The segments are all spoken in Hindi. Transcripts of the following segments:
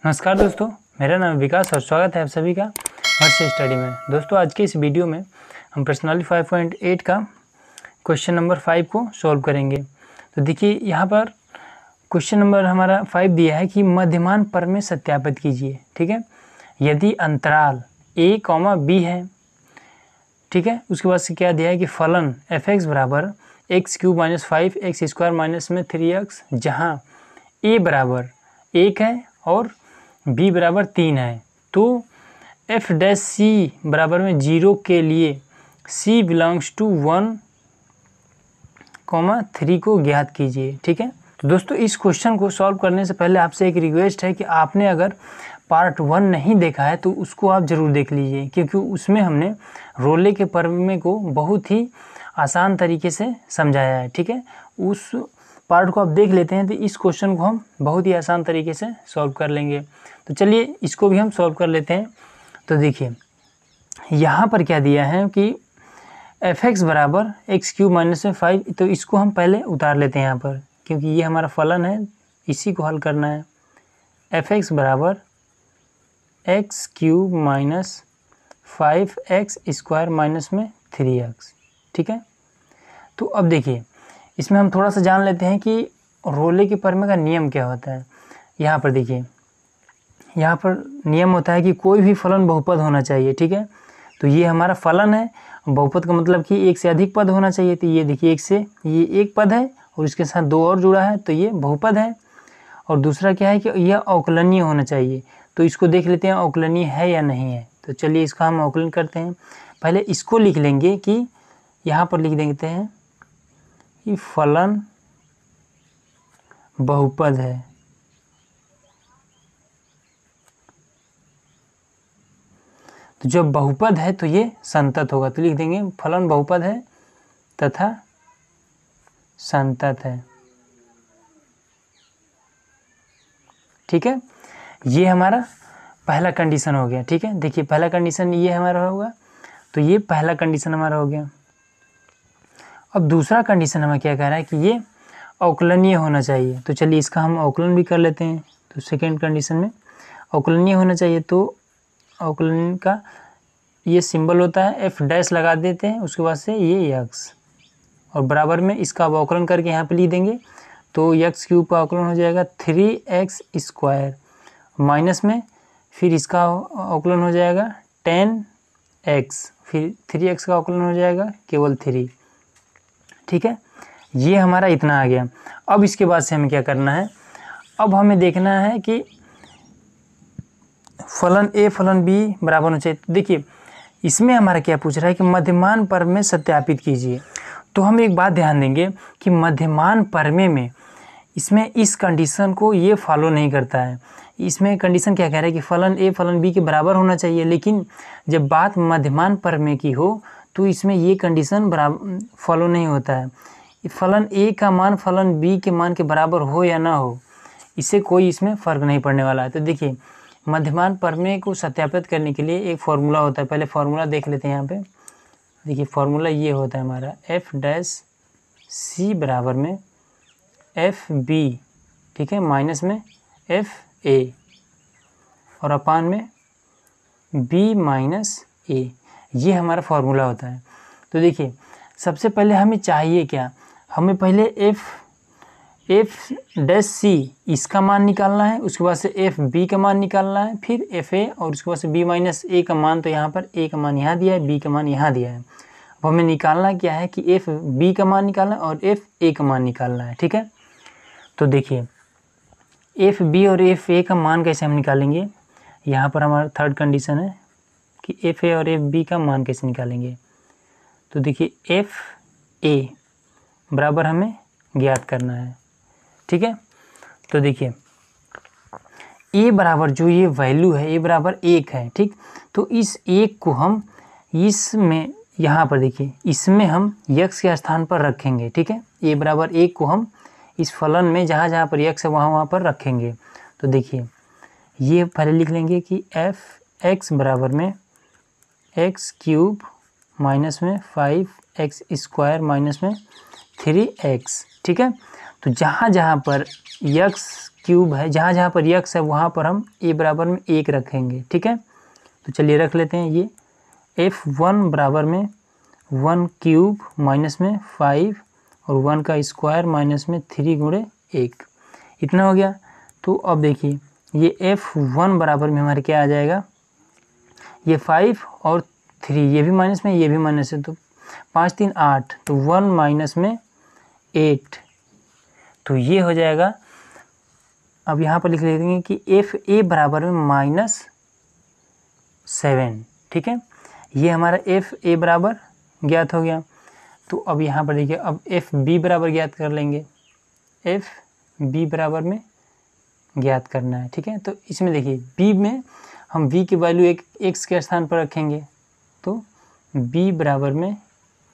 नमस्कार दोस्तों, मेरा नाम विकास और स्वागत है आप सभी का हर्ष स्टडी में। दोस्तों आज के इस वीडियो में हम प्रश्नावली 5.8 का क्वेश्चन नंबर 5 को सॉल्व करेंगे। तो देखिए यहाँ पर क्वेश्चन नंबर हमारा 5 दिया है कि मध्यमान प्रमेय सत्यापित कीजिए। ठीक है, यदि अंतराल a, b है, ठीक है, उसके बाद से क्या दिया है कि फलन f(x) बराबर x³ - 5x² - 3x, जहाँ a बराबर 1 है और b बराबर 3 है, तो f' बराबर में 0 के लिए c बिलोंग्स टू 1, 3 को ज्ञात कीजिए। ठीक है, तो दोस्तों इस क्वेश्चन को सॉल्व करने से पहले आपसे एक रिक्वेस्ट है कि आपने अगर पार्ट 1 नहीं देखा है तो उसको आप ज़रूर देख लीजिए, क्योंकि उसमें हमने रोले के प्रमेय को बहुत ही आसान तरीके से समझाया है। ठीक है, उस पार्ट को आप देख लेते हैं तो इस क्वेश्चन को हम बहुत ही आसान तरीके से सॉल्व कर लेंगे। तो चलिए इसको भी हम सॉल्व कर लेते हैं। तो देखिए यहाँ पर क्या दिया है कि f(x) बराबर x³ - 5, तो इसको हम पहले उतार लेते हैं यहाँ पर, क्योंकि ये हमारा फलन है, इसी को हल करना है। f(x) बराबर x³ - 5x² - 3x। ठीक है, तो अब देखिए इसमें हम थोड़ा सा जान लेते हैं कि रोले के प्रमेय का नियम क्या होता है। यहाँ पर देखिए, यहाँ पर नियम होता है कि कोई भी फलन बहुपद होना चाहिए। ठीक है, तो ये हमारा फलन है, बहुपद का मतलब कि एक से अधिक पद होना चाहिए। तो ये देखिए ये एक पद है और इसके साथ 2 और जुड़ा है, तो ये बहुपद है। और दूसरा क्या है कि यह अवकलनीय होना चाहिए। तो इसको देख लेते हैं अवकलनीय है या नहीं है। तो चलिए इसका हम अवकलन करते हैं। पहले इसको लिख लेंगे कि यहाँ पर लिख देते हैं कि फलन बहुपद है। तो जब बहुपद है तो ये संतत होगा, तो लिख देंगे फलन बहुपद है तथा संतत है। ठीक है, ये हमारा पहला कंडीशन हो गया। ठीक है, देखिए पहला कंडीशन ये हमारा होगा, तो ये पहला कंडीशन हमारा हो गया। अब दूसरा कंडीशन हमें क्या कह रहा है कि ये अवकलनीय होना चाहिए। तो चलिए इसका हम अवकलन भी कर लेते हैं। तो सेकेंड कंडीशन में अवकलनीय होना चाहिए, तो अवकलन का ये सिंबल होता है f' लगा देते हैं, उसके बाद से ये x और बराबर में इसका अवकलन करके यहाँ पे लिख देंगे। तो x³ का अवकलन हो जाएगा 3x² माइनस में फिर इसका अवकलन हो जाएगा 10x, फिर 3x का अवकलन हो जाएगा केवल 3। ठीक है, ये हमारा इतना आ गया। अब इसके बाद से हमें क्या करना है, अब हमें देखना है कि फलन a फलन b बराबर होना चाहिए। तो देखिए इसमें हमारा क्या पूछ रहा है कि मध्यमान प्रमेय सत्यापित कीजिए। तो हम एक बात ध्यान देंगे कि मध्यमान प्रमेय में इसमें इस कंडीशन को ये फॉलो नहीं करता है। इसमें कंडीशन क्या कह रहा है कि फलन a फलन b के बराबर होना चाहिए, लेकिन जब बात मध्यमान प्रमेय की हो तो इसमें ये कंडीशन बराबर फॉलो नहीं होता है। फलन a का मान फलन b के मान के बराबर हो या ना हो, इससे कोई इसमें फ़र्क नहीं पड़ने वाला है। तो देखिए मध्यमान प्रमेय को सत्यापित करने के लिए एक फार्मूला होता है, पहले फार्मूला देख लेते हैं। यहाँ पे देखिए फार्मूला ये होता है हमारा f' बराबर में fb, ठीक है, माइनस में fa और अपान में b - a, ये हमारा फार्मूला होता है। तो देखिए सबसे पहले हमें चाहिए क्या, हमें पहले f' इसका मान निकालना है, उसके बाद से fb का मान निकालना है, फिर fa और उसके बाद से b - a का मान। तो यहाँ पर a का मान यहाँ दिया है, b का मान यहाँ दिया है। अब हमें निकालना क्या है कि fb का मान निकालना है और fa का मान निकालना है। ठीक है, तो देखिए fb और fa का मान कैसे हम निकालेंगे। यहाँ पर हमारा थर्ड कंडीशन है कि fa और fb का मान कैसे निकालेंगे। तो देखिए fa बराबर हमें ज्ञात करना है। ठीक है, तो देखिए a बराबर जो ये वैल्यू है a बराबर 1 है। ठीक, तो इस 1 को हम इसमें यहाँ पर देखिए इसमें हम x के स्थान पर रखेंगे। ठीक है, a बराबर 1 को हम इस फलन में जहाँ जहाँ पर x है वहाँ पर रखेंगे। तो देखिए ये पहले लिख लेंगे कि f(x) बराबर में x³ माइनस में 5x² माइनस में 3x। ठीक है, तो जहाँ जहाँ पर x क्यूब है, जहाँ जहाँ पर यक्स है वहाँ पर हम a बराबर में 1 रखेंगे, ठीक है। तो चलिए रख लेते हैं ये f1 बराबर में 1 क्यूब माइनस में 5 और 1 का स्क्वायर माइनस में 3 गुणे 1, इतना हो गया। तो अब देखिए ये f1 बराबर में हमारे क्या आ जाएगा, ये 5 और 3, ये भी माइनस में ये भी माइनस है, तो 5 3 8, तो 1 माइनस में 8, तो ये हो जाएगा। अब यहाँ पर लिख लेंगे कि एफ ए बराबर में -7, ठीक है। ये हमारा एफ ए बराबर ज्ञात हो गया। तो अब यहाँ पर देखिए अब एफ बी बराबर ज्ञात कर लेंगे, एफ बी बराबर में ज्ञात करना है, ठीक है। तो इसमें देखिए बी में हम v की वैल्यू एक x के स्थान पर रखेंगे, तो b बराबर में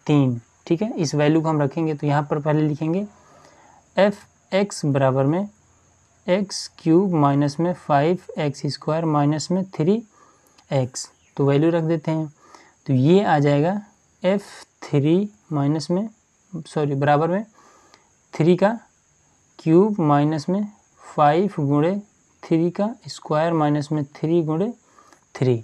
3, ठीक है। इस वैल्यू को हम रखेंगे तो यहाँ पर पहले लिखेंगे एफ एक्स बराबर में एक्स क्यूब माइनस में 5x स्क्वायर माइनस में 3x, तो वैल्यू रख देते हैं। तो ये आ जाएगा f3 माइनस में बराबर में 3 का क्यूब माइनस में 5 गुणे 3 का स्क्वायर माइनस में 3 गुणे 3,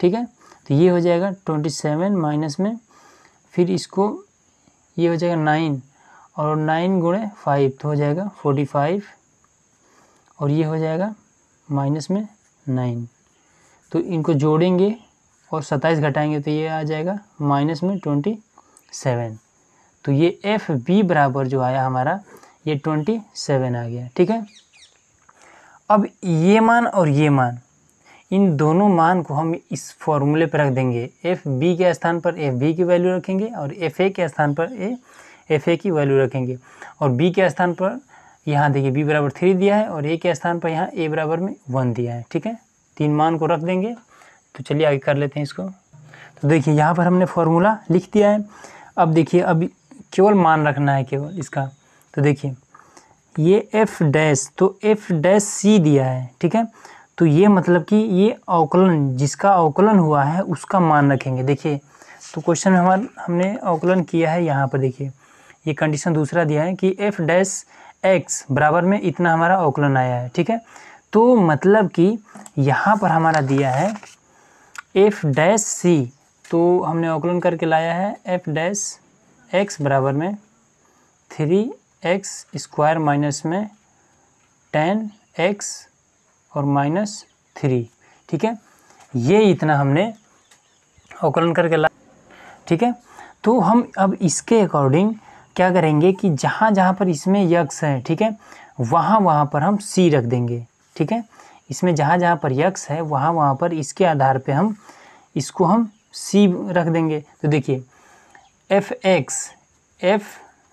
ठीक है। तो ये हो जाएगा 27 माइनस में फिर इसको ये हो जाएगा 9 और 9 गुणे 5 तो हो जाएगा 45 और ये हो जाएगा माइनस में 9, तो इनको जोड़ेंगे और 27 घटाएंगे तो ये आ जाएगा माइनस में 27। तो ये एफ बी बराबर जो आया हमारा ये 27 आ गया, ठीक है। अब ये मान और ये मान, इन दोनों मान को हम इस फॉर्मूले पर रख देंगे। एफ बी के स्थान पर एफ बी की वैल्यू रखेंगे और एफ ए के स्थान पर एफ ए की वैल्यू रखेंगे, और बी के स्थान पर यहाँ देखिए बी बराबर 3 दिया है और ए के स्थान पर यहाँ ए बराबर में 1 दिया है, ठीक है। 3 मान को रख देंगे। तो चलिए आगे कर लेते हैं इसको। तो देखिए यहाँ पर हमने फॉर्मूला लिख दिया है। अब देखिए अब केवल मान रखना है केवल इसका। तो देखिए ये एफ डैश, तो एफ डैश सी दिया है, ठीक है। तो ये मतलब कि ये अवकलन, जिसका अवकलन हुआ है उसका मान रखेंगे। देखिए तो क्वेश्चन में हमने अवकलन किया है, यहाँ पर देखिए ये कंडीशन दूसरा दिया है कि एफ डैश एक्स बराबर में इतना हमारा अवकलन आया है, ठीक है। तो मतलब कि यहाँ पर हमारा दिया है एफ डैश सी, तो हमने अवकलन करके लाया है एफ डैश एक्स बराबर में 3x स्क्वायर माइनस में 10x और -3, ठीक है। ये इतना हमने अवकलन करके ला, ठीक है। तो हम अब इसके अकॉर्डिंग क्या करेंगे कि जहाँ जहाँ पर इसमें यक्स है, ठीक है, वहाँ पर हम c रख देंगे, ठीक है। इसमें जहाँ जहाँ पर यक्स है वहाँ पर इसके आधार पे हम इसको हम c रख देंगे। तो देखिए F x F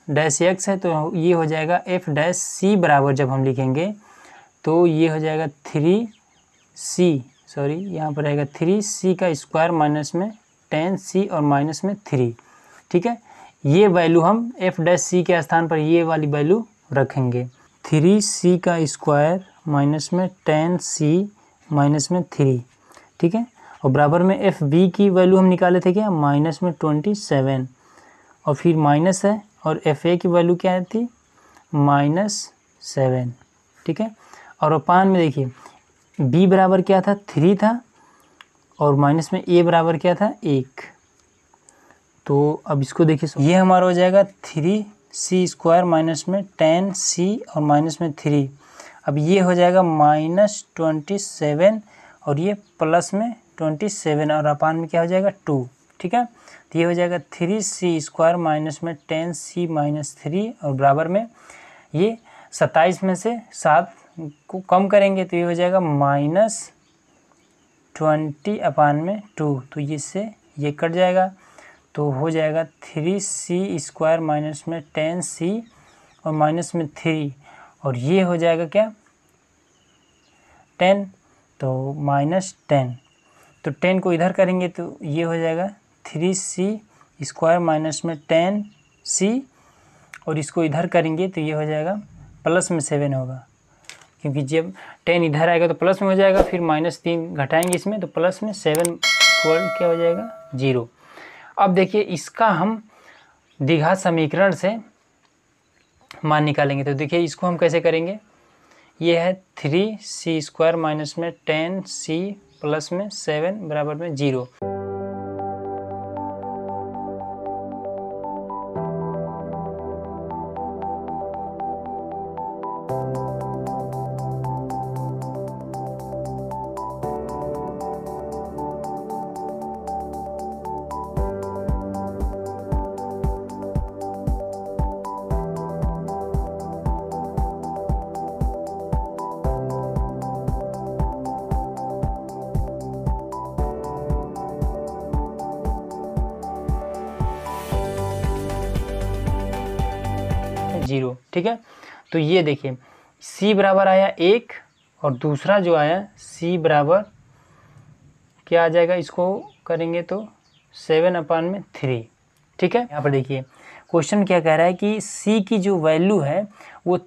dash x है तो ये हो जाएगा एफ डैश सी बराबर, जब हम लिखेंगे तो ये हो जाएगा 3c, यहाँ पर रहेगा 3c का स्क्वायर माइनस में 10c और माइनस में 3, ठीक है। ये वैल्यू हम एफ डैश सी के स्थान पर ये वाली वैल्यू रखेंगे, 3c का स्क्वायर माइनस में 10c माइनस में 3, ठीक है। और बराबर में एफ बी की वैल्यू हम निकाले थे क्या, माइनस में 27 और फिर माइनस है, और एफ ए की वैल्यू क्या थी -7, ठीक है। और अपान में देखिए b बराबर क्या था 3 था और माइनस में a बराबर क्या था 1। तो अब इसको देखिए ये हमारा हो जाएगा 3c स्क्वायर माइनस में 10c और माइनस में 3। अब ये हो जाएगा -27 और ये प्लस में 27 और अपान में क्या हो जाएगा 2, ठीक है। तो ये हो जाएगा 3c स्क्वायर माइनस में 10c माइनस 3 और बराबर में ये 27 में से 7 को कम करेंगे तो ये हो जाएगा -20 अपान में 2, तो इससे ये कट जाएगा तो हो जाएगा 3c स्क्वायर माइनस में 10c और माइनस में 3 और ये हो जाएगा क्या 10, तो -10, तो 10 को इधर करेंगे तो ये हो जाएगा 3c स्क्वायर माइनस में 10c और इसको इधर करेंगे तो ये हो जाएगा प्लस में 7 होगा, क्योंकि जब 10 इधर आएगा तो प्लस में हो जाएगा, फिर -3 घटाएंगे इसमें तो प्लस में 7 क्या हो जाएगा 0। अब देखिए इसका हम द्विघात समीकरण से मान निकालेंगे। तो देखिए इसको हम कैसे करेंगे, ये है 3c² माइनस में 10c प्लस में 7 बराबर में 0। जीरो, ठीक है। तो ये देखिए c बराबर आया 1 और दूसरा जो आया c बराबर क्या आ जाएगा, इसको करेंगे तो 7/3, ठीक है। यहाँ पर देखिए क्वेश्चन क्या कह रहा है कि c की जो वैल्यू है वो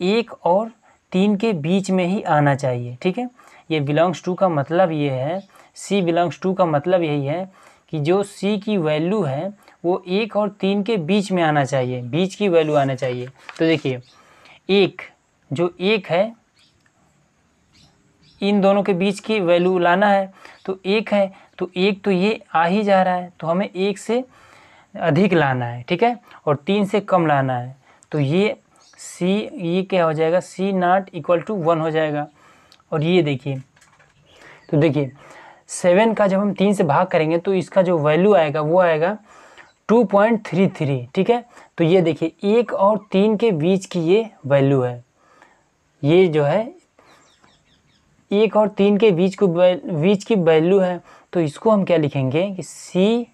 1 और 3 के बीच में ही आना चाहिए, ठीक है। ये बिलोंग्स टू का मतलब ये है, c बिलोंग्स टू का मतलब यही है कि जो c की वैल्यू है वो 1 और 3 के बीच में आना चाहिए, बीच की वैल्यू आना चाहिए। तो देखिए 1 जो 1 है, इन दोनों के बीच की वैल्यू लाना है, तो 1 है तो 1 तो ये आ ही जा रहा है, तो हमें 1 से अधिक लाना है, ठीक है, और 3 से कम लाना है। तो ये क्या हो जाएगा, C0 = 1 हो जाएगा। और ये देखिए, तो देखिए 7 का जब हम 3 से भाग करेंगे तो इसका जो वैल्यू आएगा वो आएगा 2.33, ठीक है। तो ये देखिए 1 और 3 के बीच की ये वैल्यू है, ये जो है 1 और 3 के बीच की वैल्यू है। तो इसको हम क्या लिखेंगे कि c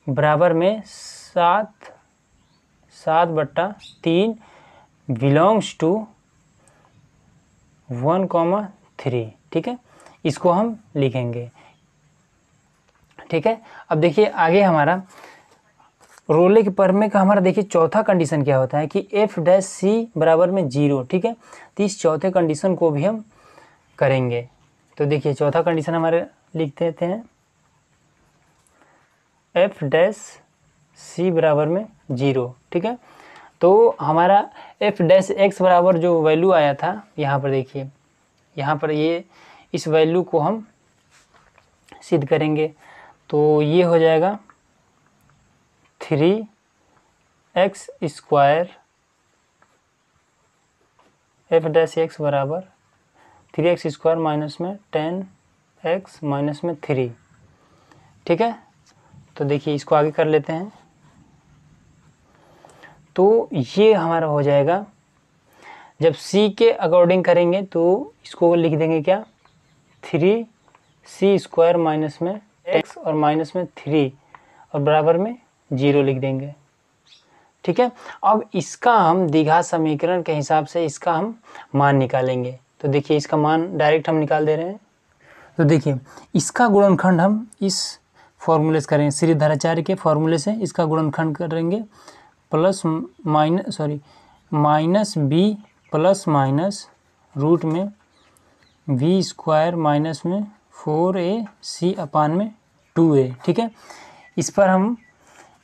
बराबर में 7/3 बिलोंग्स टू 1,3, ठीक है, इसको हम लिखेंगे, ठीक है। अब देखिए आगे हमारा रोले के प्रमेय का हमारा देखिए चौथा कंडीशन क्या होता है कि f' बराबर में 0, ठीक है। तो इस चौथे कंडीशन को भी हम करेंगे। तो देखिए चौथा कंडीशन हमारे लिख देते हैं, f' बराबर में 0, ठीक है। तो हमारा f' बराबर जो वैल्यू आया था, यहाँ पर देखिए, यहाँ पर ये इस वैल्यू को हम सिद्ध करेंगे। तो ये हो जाएगा 3x² f' बराबर 3x² माइनस में 10x माइनस में 3, ठीक है। तो देखिए इसको आगे कर लेते हैं। तो ये हमारा हो जाएगा, जब c के अकॉर्डिंग करेंगे तो इसको लिख देंगे क्या, 3c² माइनस में x और माइनस में 3 और बराबर में 0 लिख देंगे, ठीक है। अब इसका हम द्विघात समीकरण के हिसाब से इसका हम मान निकालेंगे। तो देखिए इसका मान डायरेक्ट हम निकाल दे रहे हैं। तो देखिए इसका गुणनखंड हम इस फॉर्मूले से करेंगे, श्रीधराचार्य के फॉर्मूले से इसका गुणनखंड करेंगे, -b प्लस माइनस रूट में v² माइनस में 4ac/2a, ठीक है। इस पर हम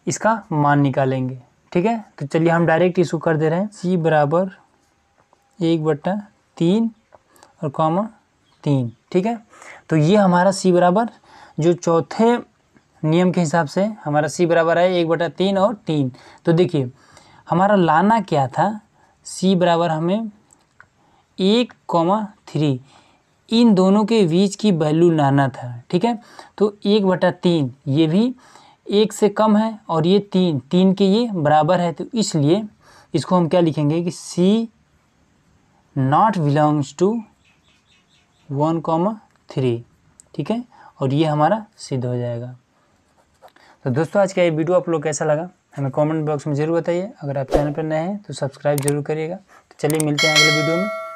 इसका मान निकालेंगे, ठीक है। तो चलिए हम डायरेक्ट इसको कर दे रहे हैं, c बराबर 1/3 और 3, ठीक है। तो ये हमारा c बराबर जो चौथे नियम के हिसाब से हमारा c बराबर है 1/3 और 3। तो देखिए हमारा लाना क्या था, c बराबर हमें 1,3 इन दोनों के बीच की वैल्यू लाना था, ठीक है। तो 1/3 ये भी 1 से कम है और ये 3 के ये बराबर है, तो इसलिए इसको हम क्या लिखेंगे कि C नॉट बिलोंग्स टू 1,3, ठीक है। और ये हमारा सिद्ध हो जाएगा। तो दोस्तों आज का ये वीडियो आप लोग कैसा लगा हमें कमेंट बॉक्स में ज़रूर बताइए। अगर आप चैनल पर नए हैं तो सब्सक्राइब जरूर करिएगा। तो चलिए मिलते हैं अगले वीडियो में।